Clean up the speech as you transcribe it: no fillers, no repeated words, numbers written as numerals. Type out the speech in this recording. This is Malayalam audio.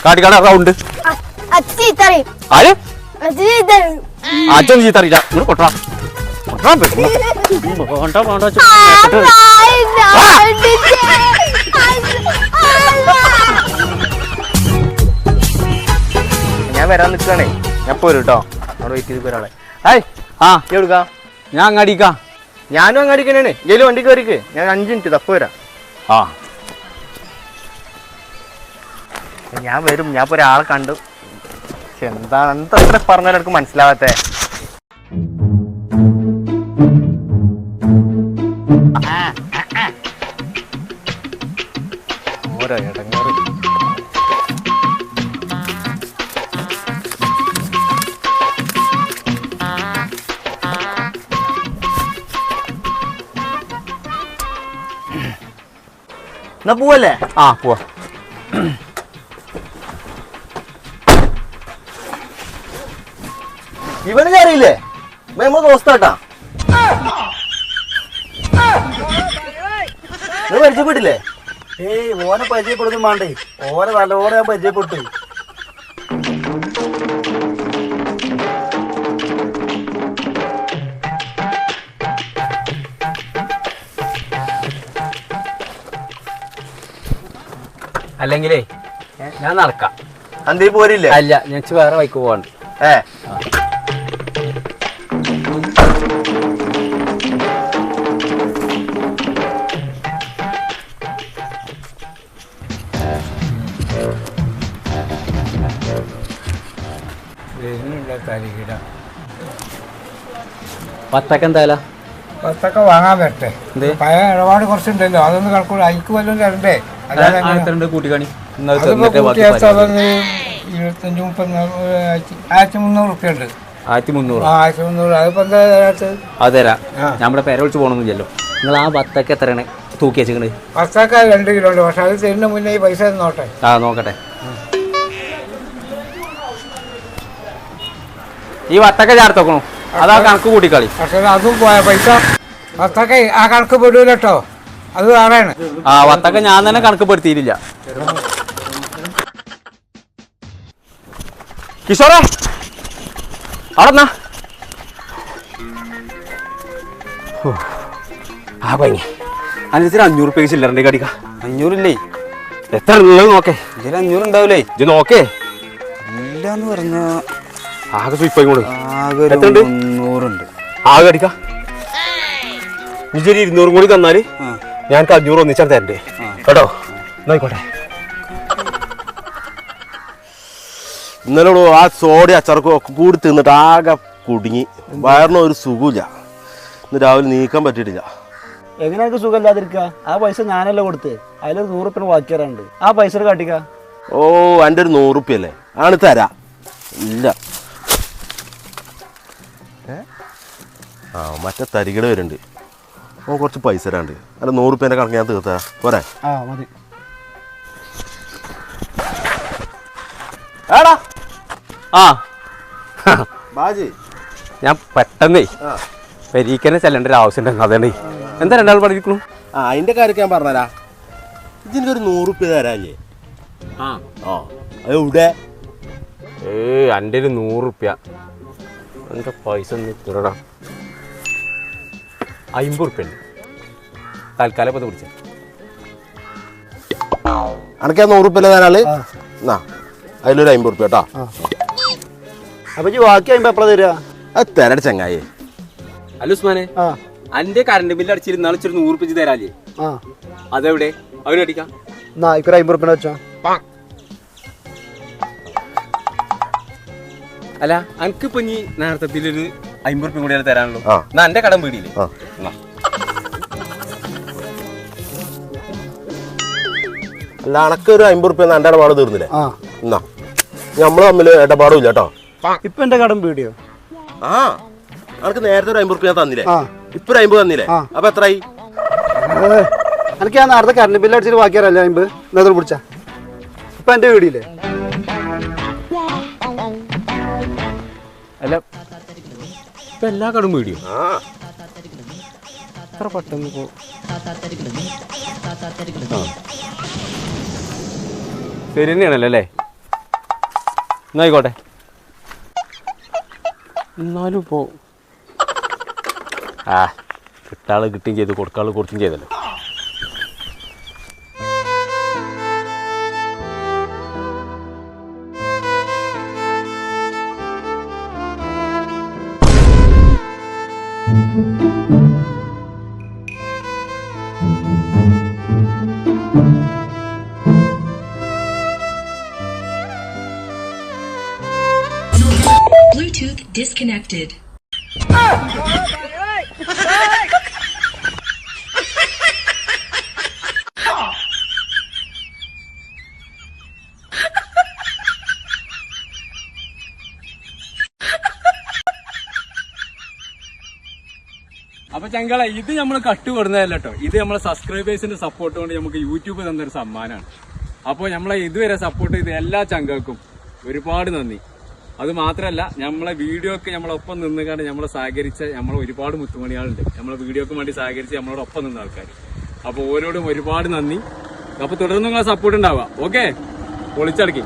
കാട്ടിക്കാട് റൗണ്ട് ആര് അച്ഛൻ ചീത്തറിയില്ല ഇങ്ങോട്ട് കൊട്ടാ ഞാൻ വരാൻ നിൽക്കുകയാണേ ഞാൻ പോരും കേട്ടോ അവിടെ വെയിറ്റ് ചെയ്ത് ഒരാളെ ഹായ് ആ എവിടുക്കാ ഞാൻ അങ്ങാടിക്കാ ഞാനും അങ്ങാടിക്ക് തന്നെയാണ് എങ്കിലും വണ്ടി കയറിക്ക് ഞാൻ 5 മിനിറ്റ് തപ്പ് വരാം ആ ഞാൻ വരും ഞാൻ ഇപ്പോൾ ഒരാളെ കണ്ടു പക്ഷെ എന്താ പറഞ്ഞാലും എനിക്ക് മനസ്സിലാവാത്തേ ഓരോ ഇടങ്ങേറ് എന്നാ പോവല്ലേ ആ പോവാ ഇവന് കയറിയില്ലേ നമ്മൾ ദോസ്താട്ടാ പരിചയപ്പെട്ടില്ലേ ഏയ് ഓനെ പരിചയപ്പെടുത്തും വേണ്ടേ ഓനെ നല്ലോണം ഞാൻ പരിചയപ്പെട്ടു അല്ലെങ്കിലേ ഞാൻ നടക്കാം അന്തേ പോരില്ലേ അല്ല ഞാൻ വേറെ വൈക്ക് പോവാണ്ട് പത്തൊക്കെ എന്തായാലും പത്തൊക്കെ വാങ്ങാൻ പറ്റേ പഴയ ഇടപാട് കുറച്ചുണ്ടല്ലോ അതൊന്ന് കണക്കൂടെ അയക്ക് വല്ലതും തരണ്ടേ കൂട്ടിക്കാണി 1300 റുപ്യ ഉണ്ട് 1300 അതിപ്പോ എന്താ അതരാ നമ്മുടെ പേരെ വിളിച്ച് പോകണമെന്നില്ലല്ലോ നിങ്ങൾ ആ ബത്തൊക്കെ എത്രയാണ് തൂക്കി വെച്ചിക്കണ് ബത്തൊക്കെ 2 കിലോ ഉണ്ട് പക്ഷെ അത് തരുന്ന മുന്നേ ഈ പൈസ നോട്ടെ ആ നോക്കട്ടെ ഈ വട്ടൊക്കെ ചേർത്തോക്കണു അതാ കണക്ക് കൂട്ടിക്കളി പക്ഷെ അതും പോയ പൈസ ബത്തൊക്കെ ആ കണക്ക് പെടൂല കേട്ടോ അത് വേറെയാണ് ആ വത്തൊക്കെ ഞാൻ തന്നെ കണക്ക് പെടുത്തിയില്ല കിഷോറേ അവിടെ ആ പനി അതിന് 500 റുപ്യ ചില്ലറ കടിക്ക 500 ഇല്ലേ എത്ര ഉള്ളത് നോക്കേ ഇതിൽ 500 ഉണ്ടാവില്ലേ ഇത് നോക്കേ ഇല്ലാന്ന് പറഞ്ഞ ആകെ ഇപ്പൊ ഇങ്ങോട്ട് എത്ര 300 ഉണ്ട് ആകെ കടിക്ക ഇതൊരു 200 കൂടി തന്നാല് ഞങ്ങൾക്ക് 500 ഒന്നിച്ചാൽ തരണ്ടേ കേട്ടോ നോയിക്കോട്ടെ ഇന്നലെ ആ സോഡി അച്ചാർക്കും ഒക്കെ കൂടി തിന്നിട്ട് ആകെ കുടുങ്ങി വയറിന് ഒരു സുഖമില്ല ഇന്ന് രാവിലെ നീക്കാൻ പറ്റിയിട്ടില്ല എങ്ങനെയൊക്കെ സുഖമില്ലാതിരിക്കുക ആ പൈസ ഞാനല്ലേ കൊടുത്ത് അതിലൊരു 100 റുപ്യ ബാക്കി വരാനുണ്ട് ആ പൈസ കാട്ടിക്ക ഓ എൻ്റെ ഒരു 100 റുപ്യ അല്ലേ ആണ് തരാ ഇല്ല ആ മറ്റേ തരികട വരുന്നുണ്ട് ഓ കുറച്ച് പൈസ തരാണ്ട് അല്ല 100 റുപ്യേൻ്റെ കണക്ക് ഞാൻ തീർത്താ പോരെ ആ മതി ഏടാ ആ ബാജി ഞാൻ പെട്ടെന്നേ പരീക്കന്നെ ചെല്ലേണ്ട ഒരു ആവശ്യം ഉണ്ടെങ്കിൽ അതേ എന്താ രണ്ടാൾ പഠിക്കണു ആ അതിൻ്റെ കാര്യമൊക്കെ ഞാൻ പറഞ്ഞാ ഇതിനൊരു 100 റുപ്യ തരാല്ലേ ആ അത് ഇവിടെ എൻ്റെ ഒരു 100 റുപ്യ എൻ്റെ പൈസ ഒന്ന് തരടാ 50 റുപ്യ ഉണ്ട് തൽക്കാലം ഇപ്പം പിടിച്ച അനക്ക് 100 റുപ്യ തരാള് എന്നാ അതിലൊരു 50 റുപ്യ കേട്ടോ അപ്പൊ ബാക്കി 50 എപ്പോഴാ തരിക അത് തരട്ടെ ചങ്ങായി അല്ല ഉസ്മാനെ അന്റെ കറണ്ട് ബില്ല് അടിച്ചിരുന്ന ഇച്ചിരി 100 റുപ്യ തരാല്ലേ അതെവിടെ അവര് അടിക്കാം 50 റുപ്യ വെച്ചോ അല്ല എനിക്കിപ്പോ ഇനി നേരത്തെ ഒരു 50 റുപ്യ കൂടി തരാനുള്ളൂ എന്നാ എന്റെ കടം വീടിയില്ലേ അല്ല അനക്കൊരു 50 റുപ്യ എൻ്റെ ഇടപാട് തീർന്നില്ലേ എന്നാ നമ്മള് തമ്മിൽ ഇടപാടും ഇല്ല കേട്ടോ ഇപ്പൊ എന്റെ കടം വീടിയോ ആ അനക്ക് നേരത്തെ ഒരു 50 റുപ്യ തന്നില്ലേ ഇപ്പൊ ഒരു 50 തന്നില്ലേ അപ്പൊ എത്രയായി എനിക്ക് ഞാൻ നേരത്തെ കറണ്ട് ബില്ല് അടിച്ചിട്ട് ബാക്കിയല്ലേ 50 നേരത്തെ പിടിച്ച ഇപ്പൊ എന്റെ വീടില്ലേ അല്ല ഇപ്പൊ എല്ലാ കടും വീടിയോ എത്ര പെട്ടെന്ന് ശരി തന്നെയാണല്ലോ അല്ലേ എന്നായിക്കോട്ടെ. എന്നാലും ഇപ്പോ കിട്ടാള് കിട്ടുകയും ചെയ്തു, കൊടുക്കാള് കൊടുക്കുകയും ചെയ്തല്ലോ. Bluetooth disconnected. അപ്പൊ ചങ്കള ഇത് നമ്മൾ കട്ടുകൊടുന്നതല്ല കേട്ടോ. ഇത് നമ്മളെ സബ്സ്ക്രൈബേഴ്സിന്റെ സപ്പോർട്ട് കൊണ്ട് നമുക്ക് യൂട്യൂബ് തന്നൊരു സമ്മാനമാണ്. അപ്പോൾ നമ്മളെ ഇതുവരെ സപ്പോർട്ട് ചെയ്ത എല്ലാ ചങ്കൾക്കും ഒരുപാട് നന്ദി. അത് മാത്രമല്ല, നമ്മളെ വീഡിയോക്ക് നമ്മളൊപ്പം നിന്നുകൊണ്ട് നമ്മളെ സഹകരിച്ച നമ്മളെ ഒരുപാട് മുത്തുമണികളുണ്ട്. നമ്മളെ വീഡിയോക്ക് വേണ്ടി സഹകരിച്ച് നമ്മളോടൊപ്പം നിന്ന ആൾക്കാർ. അപ്പോൾ ഓരോടും ഒരുപാട് നന്ദി. അപ്പോൾ തുടർന്ന് നിങ്ങളെ സപ്പോർട്ട് ഉണ്ടാവുക. ഓക്കെ, പൊളിച്ചടക്കി.